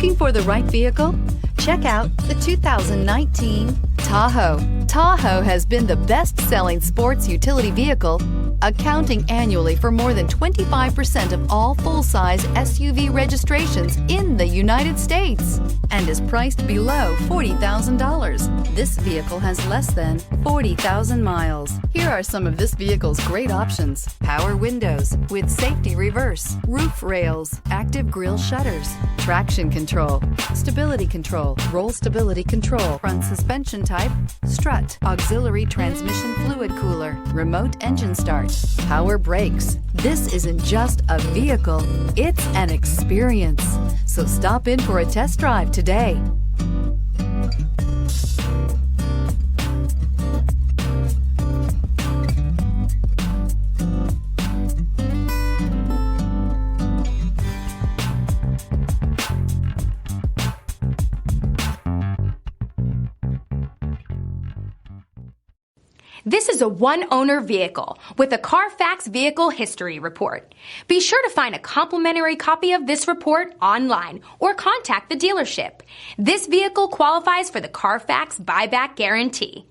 Looking for the right vehicle? Check out the 2019 Tahoe. Tahoe has been the best-selling sports utility vehicle, accounting annually for more than 25% of all full-size SUV registrations in the United States and is priced below $40,000. This vehicle has less than 40,000 miles. Here are some of this vehicle's great options: power windows with safety reverse, roof rails, active grille shutters, traction control, stability control, roll stability control, front suspension type, strut, auxiliary transmission fluid cooler, remote engine start, power brakes. This isn't just a vehicle, it's an experience. So stop in for a test drive today. This is a one-owner vehicle with a Carfax Vehicle History Report. Be sure to find a complimentary copy of this report online or contact the dealership. This vehicle qualifies for the Carfax Buyback Guarantee.